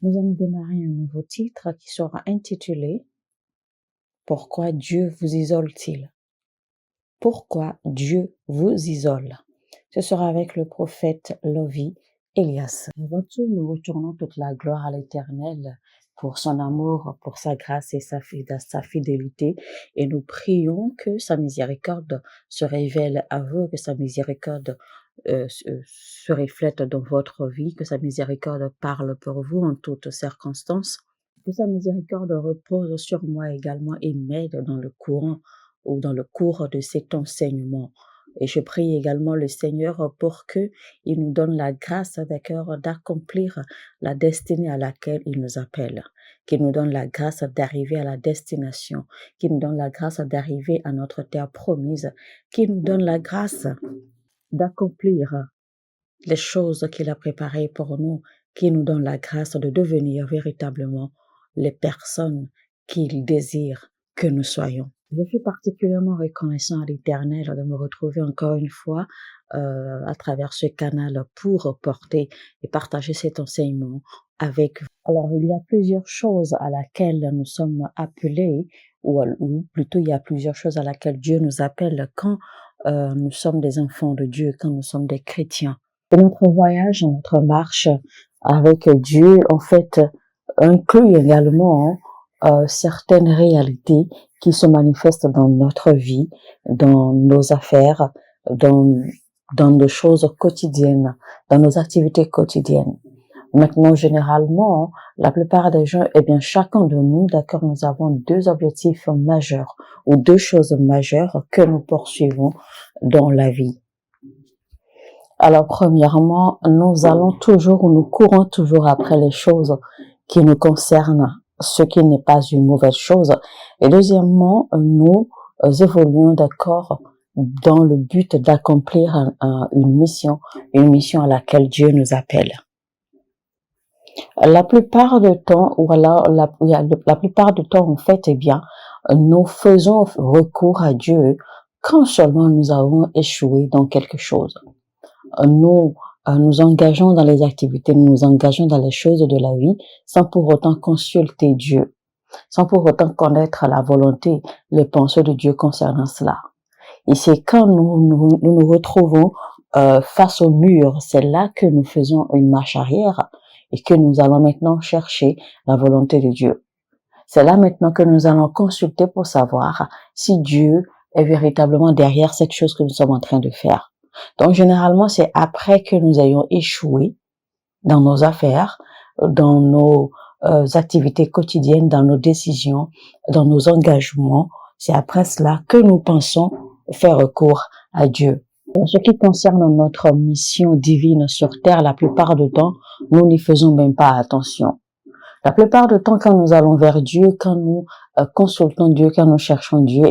Nous allons démarrer un nouveau titre qui sera intitulé « Pourquoi Dieu vous isole-t-il » Pourquoi Dieu vous isole? Ce sera avec le prophète Lovie Elias. Avant tout, nous retournons toute la gloire à l'Éternel pour son amour, pour sa grâce et sa fidélité. Et nous prions que sa miséricorde se révèle à vous, que sa miséricorde se reflète dans votre vie, que sa miséricorde parle pour vous en toutes circonstances. Que sa miséricorde repose sur moi également et m'aide dans le courant ou dans le cours de cet enseignement. Et je prie également le Seigneur pour que il nous donne la grâce d'accomplir la destinée à laquelle il nous appelle, qu'il nous donne la grâce d'arriver à la destination, qu'il nous donne la grâce d'arriver à notre terre promise, qu'il nous donne la grâce d'accomplir les choses qu'il a préparées pour nous, qu'il nous donne la grâce de devenir véritablement les personnes qu'il désire que nous soyons. Je suis particulièrement reconnaissant à l'Éternel de me retrouver encore une fois à travers ce canal pour porter et partager cet enseignement avec vous. Alors, il y a plusieurs choses à laquelle nous sommes appelés, ou plutôt il y a plusieurs choses à laquelle Dieu nous appelle quand nous sommes des enfants de Dieu, quand nous sommes des chrétiens. Et notre voyage, notre marche avec Dieu, en fait, inclut également certaines réalités qui se manifestent dans notre vie, dans nos affaires, dans nos choses quotidiennes, dans nos activités quotidiennes. Maintenant, généralement, la plupart des gens, chacun de nous, d'accord, nous avons deux objectifs majeurs ou deux choses majeures que nous poursuivons dans la vie. Alors, premièrement, nous courons toujours après les choses qui nous concernent, ce qui n'est pas une mauvaise chose. Et deuxièmement, nous évoluons, d'accord, dans le but d'accomplir une mission à laquelle Dieu nous appelle. La plupart du temps, en fait, nous faisons recours à Dieu quand seulement nous avons échoué dans quelque chose. Nous engageons dans les activités, nous nous engageons dans les choses de la vie sans pour autant consulter Dieu, sans pour autant connaître la volonté, les pensées de Dieu concernant cela. Et c'est quand nous retrouvons face au mur, c'est là que nous faisons une marche arrière et que nous allons maintenant chercher la volonté de Dieu. C'est là maintenant que nous allons consulter pour savoir si Dieu est véritablement derrière cette chose que nous sommes en train de faire. Donc, généralement, c'est après que nous ayons échoué dans nos affaires, dans nos activités quotidiennes, dans nos décisions, dans nos engagements. C'est après cela que nous pensons faire recours à Dieu. En ce qui concerne notre mission divine sur terre, la plupart du temps, nous n'y faisons même pas attention. La plupart du temps, quand nous allons vers Dieu, quand nous consultons Dieu, quand nous cherchons Dieu,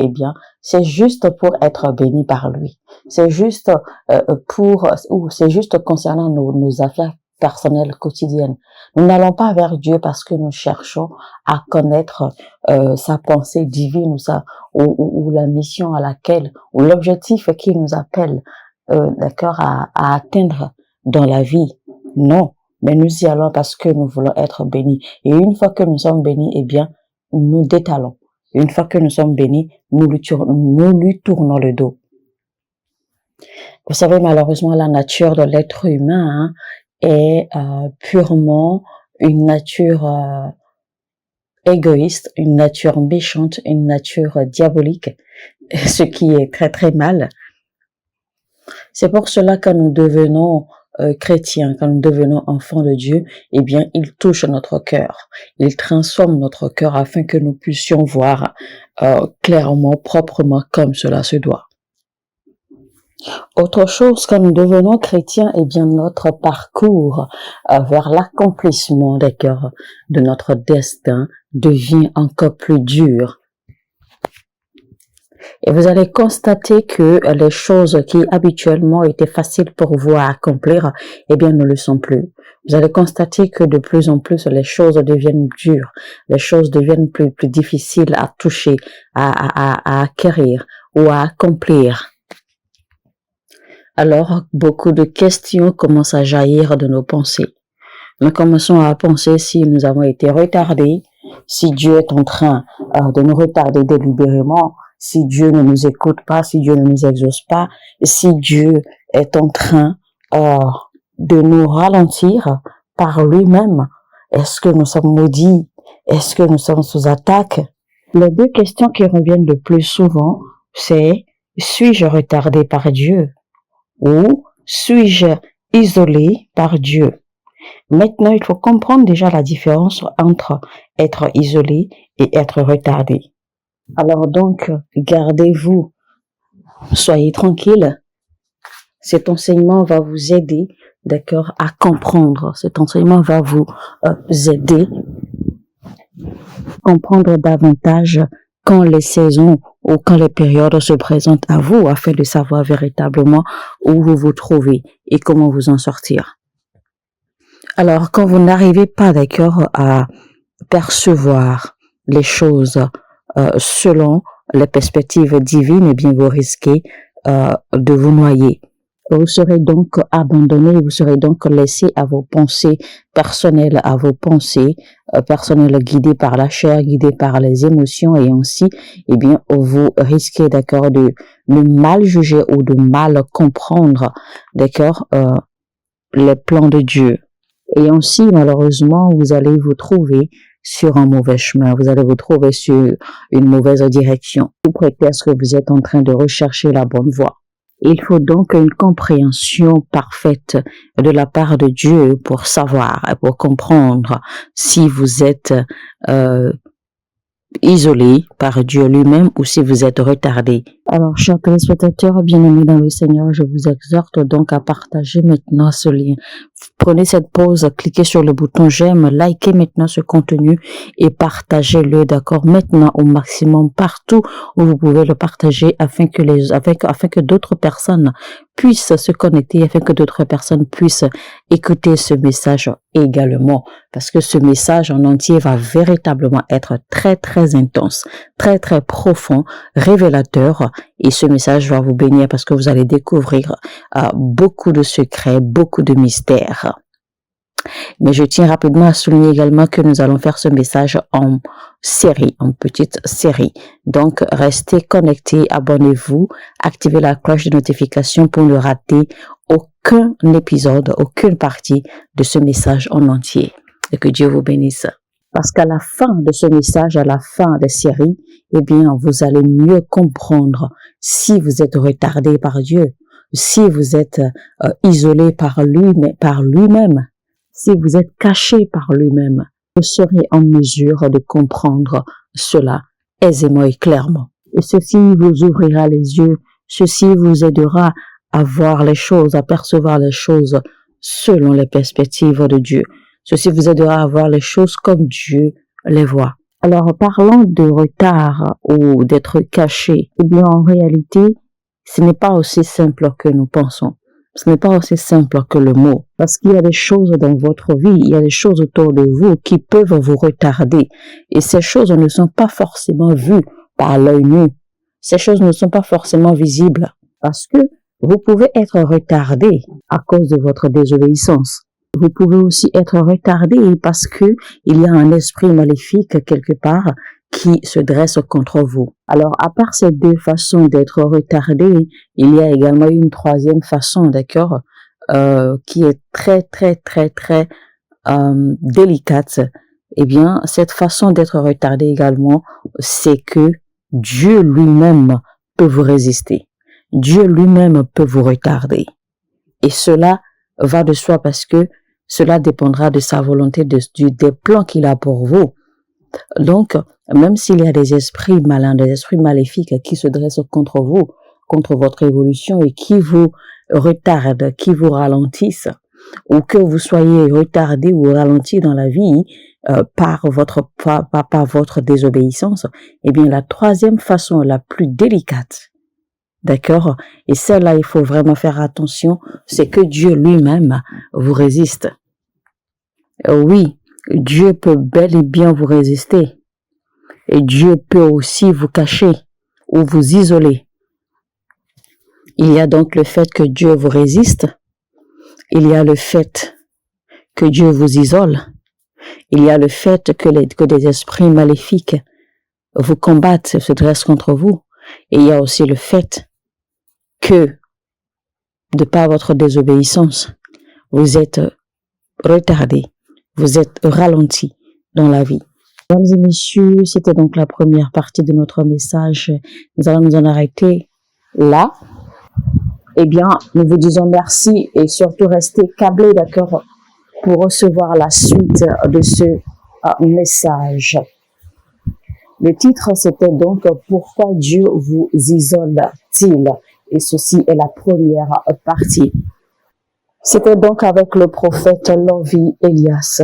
c'est juste pour être bénis par lui. C'est juste c'est juste concernant nos affaires personnelles quotidiennes. Nous n'allons pas vers Dieu parce que nous cherchons à connaître sa pensée divine ou la mission à laquelle, ou l'objectif qui nous appelle, d'accord, à atteindre dans la vie. Non. Mais nous y allons parce que nous voulons être bénis. Et une fois que nous sommes bénis, nous détalons. Une fois que nous sommes bénis, nous lui tournons le dos. Vous savez, malheureusement, la nature de l'être humain est purement une nature égoïste, une nature méchante, une nature diabolique, ce qui est très très mal. C'est pour cela que nous devenons chrétiens, quand nous devenons enfants de Dieu, il touche notre cœur, il transforme notre cœur afin que nous puissions voir clairement, proprement, comme cela se doit. Autre chose, quand nous devenons chrétiens, notre parcours vers l'accomplissement de notre destin devient encore plus dur. Et vous allez constater que les choses qui habituellement étaient faciles pour vous à accomplir, ne le sont plus. Vous allez constater que de plus en plus les choses deviennent dures, les choses deviennent plus difficiles à toucher, à acquérir ou à accomplir. Alors, beaucoup de questions commencent à jaillir de nos pensées. Nous commençons à penser si nous avons été retardés, si Dieu est en train de nous retarder délibérément, si Dieu ne nous écoute pas, si Dieu ne nous exauce pas, si Dieu est en train de nous ralentir par lui-même. Est-ce que nous sommes maudits? Est-ce que nous sommes sous attaque? Les deux questions qui reviennent le plus souvent, c'est suis-je retardé par Dieu ou suis-je isolé par Dieu? Maintenant, il faut comprendre déjà la différence entre être isolé et être retardé. Alors donc, gardez-vous, soyez tranquille. Cet enseignement va vous aider, d'accord, à comprendre. Cet enseignement va vous aider à comprendre davantage quand les saisons ou quand les périodes se présentent à vous, afin de savoir véritablement où vous vous trouvez et comment vous en sortir. Alors, quand vous n'arrivez pas, d'accord, à percevoir les choses selon les perspectives divines, eh bien, vous risquez de vous noyer. Vous serez donc abandonné, vous serez donc laissé à vos pensées personnelles, personnelles guidées par la chair, guidées par les émotions, et ainsi, eh bien, vous risquez, d'accord, de mal juger ou de mal comprendre, d'accord, les plans de Dieu. Et ainsi, malheureusement, vous allez vous trouver sur un mauvais chemin, vous allez vous trouver sur une mauvaise direction, sous prétexte que vous êtes en train de rechercher la bonne voie. Il faut donc une compréhension parfaite de la part de Dieu pour savoir et pour comprendre si vous êtes isolé par Dieu lui-même ou si vous êtes retardé. Alors, chers téléspectateurs bien-aimés dans le Seigneur, je vous exhorte donc à partager maintenant ce lien. Prenez cette pause, cliquez sur le bouton j'aime, likez maintenant ce contenu et partagez-le, d'accord, maintenant au maximum partout où vous pouvez le partager afin que d'autres personnes puissent se connecter, afin que d'autres personnes puissent écouter ce message également, parce que ce message en entier va véritablement être très très intense, très très profond, révélateur, et ce message va vous bénir parce que vous allez découvrir beaucoup de secrets, beaucoup de mystères. Mais je tiens rapidement à souligner également que nous allons faire ce message en série, en petite série. Donc, restez connectés, abonnez-vous, activez la cloche de notification pour ne rater aucun épisode, aucune partie de ce message en entier. Et que Dieu vous bénisse. Parce qu'à la fin de ce message, à la fin des séries, eh bien, vous allez mieux comprendre si vous êtes retardé par Dieu, si vous êtes isolé par lui-même, si vous êtes caché par lui-même. Vous serez en mesure de comprendre cela aisément et clairement. Et ceci vous ouvrira les yeux, ceci vous aidera à voir les choses, à percevoir les choses selon les perspectives de Dieu. Ceci vous aidera à voir les choses comme Dieu les voit. Alors, parlant de retard ou d'être caché, eh bien, en réalité, ce n'est pas aussi simple que nous pensons. Ce n'est pas aussi simple que le mot. Parce qu'il y a des choses dans votre vie, il y a des choses autour de vous qui peuvent vous retarder. Et ces choses ne sont pas forcément vues par l'œil nu. Ces choses ne sont pas forcément visibles. Parce que vous pouvez être retardé à cause de votre désobéissance. Vous pouvez aussi être retardé parce que il y a un esprit maléfique quelque part qui se dresse contre vous. Alors, à part ces deux façons d'être retardé, il y a également une troisième façon, d'accord, qui est très, très, très, très délicate. Eh bien, cette façon d'être retardé également, c'est que Dieu lui-même peut vous résister. Dieu lui-même peut vous retarder. Et cela va de soi parce que cela dépendra de sa volonté, des plans qu'il a pour vous. Donc, même s'il y a des esprits malins, des esprits maléfiques qui se dressent contre vous, contre votre évolution et qui vous retardent, qui vous ralentissent, ou que vous soyez retardé ou ralenti dans la vie par votre désobéissance, eh bien, la troisième façon la plus délicate, d'accord, et celle-là, il faut vraiment faire attention, c'est que Dieu lui-même vous résiste. Oui, Dieu peut bel et bien vous résister. Et Dieu peut aussi vous cacher ou vous isoler. Il y a donc le fait que Dieu vous résiste. Il y a le fait que Dieu vous isole. Il y a le fait que des esprits maléfiques vous combattent, se dressent contre vous. Et il y a aussi le fait que, de par votre désobéissance, vous êtes retardé, vous êtes ralenti dans la vie. Mesdames et messieurs, c'était donc la première partie de notre message. Nous allons nous en arrêter là. Eh bien, nous vous disons merci et surtout restez câblés, d'accord, pour recevoir la suite de ce message. Le titre, c'était donc « Pourquoi Dieu vous isole-t-il » et ceci est la première partie. C'était donc avec le prophète Lovy Elias.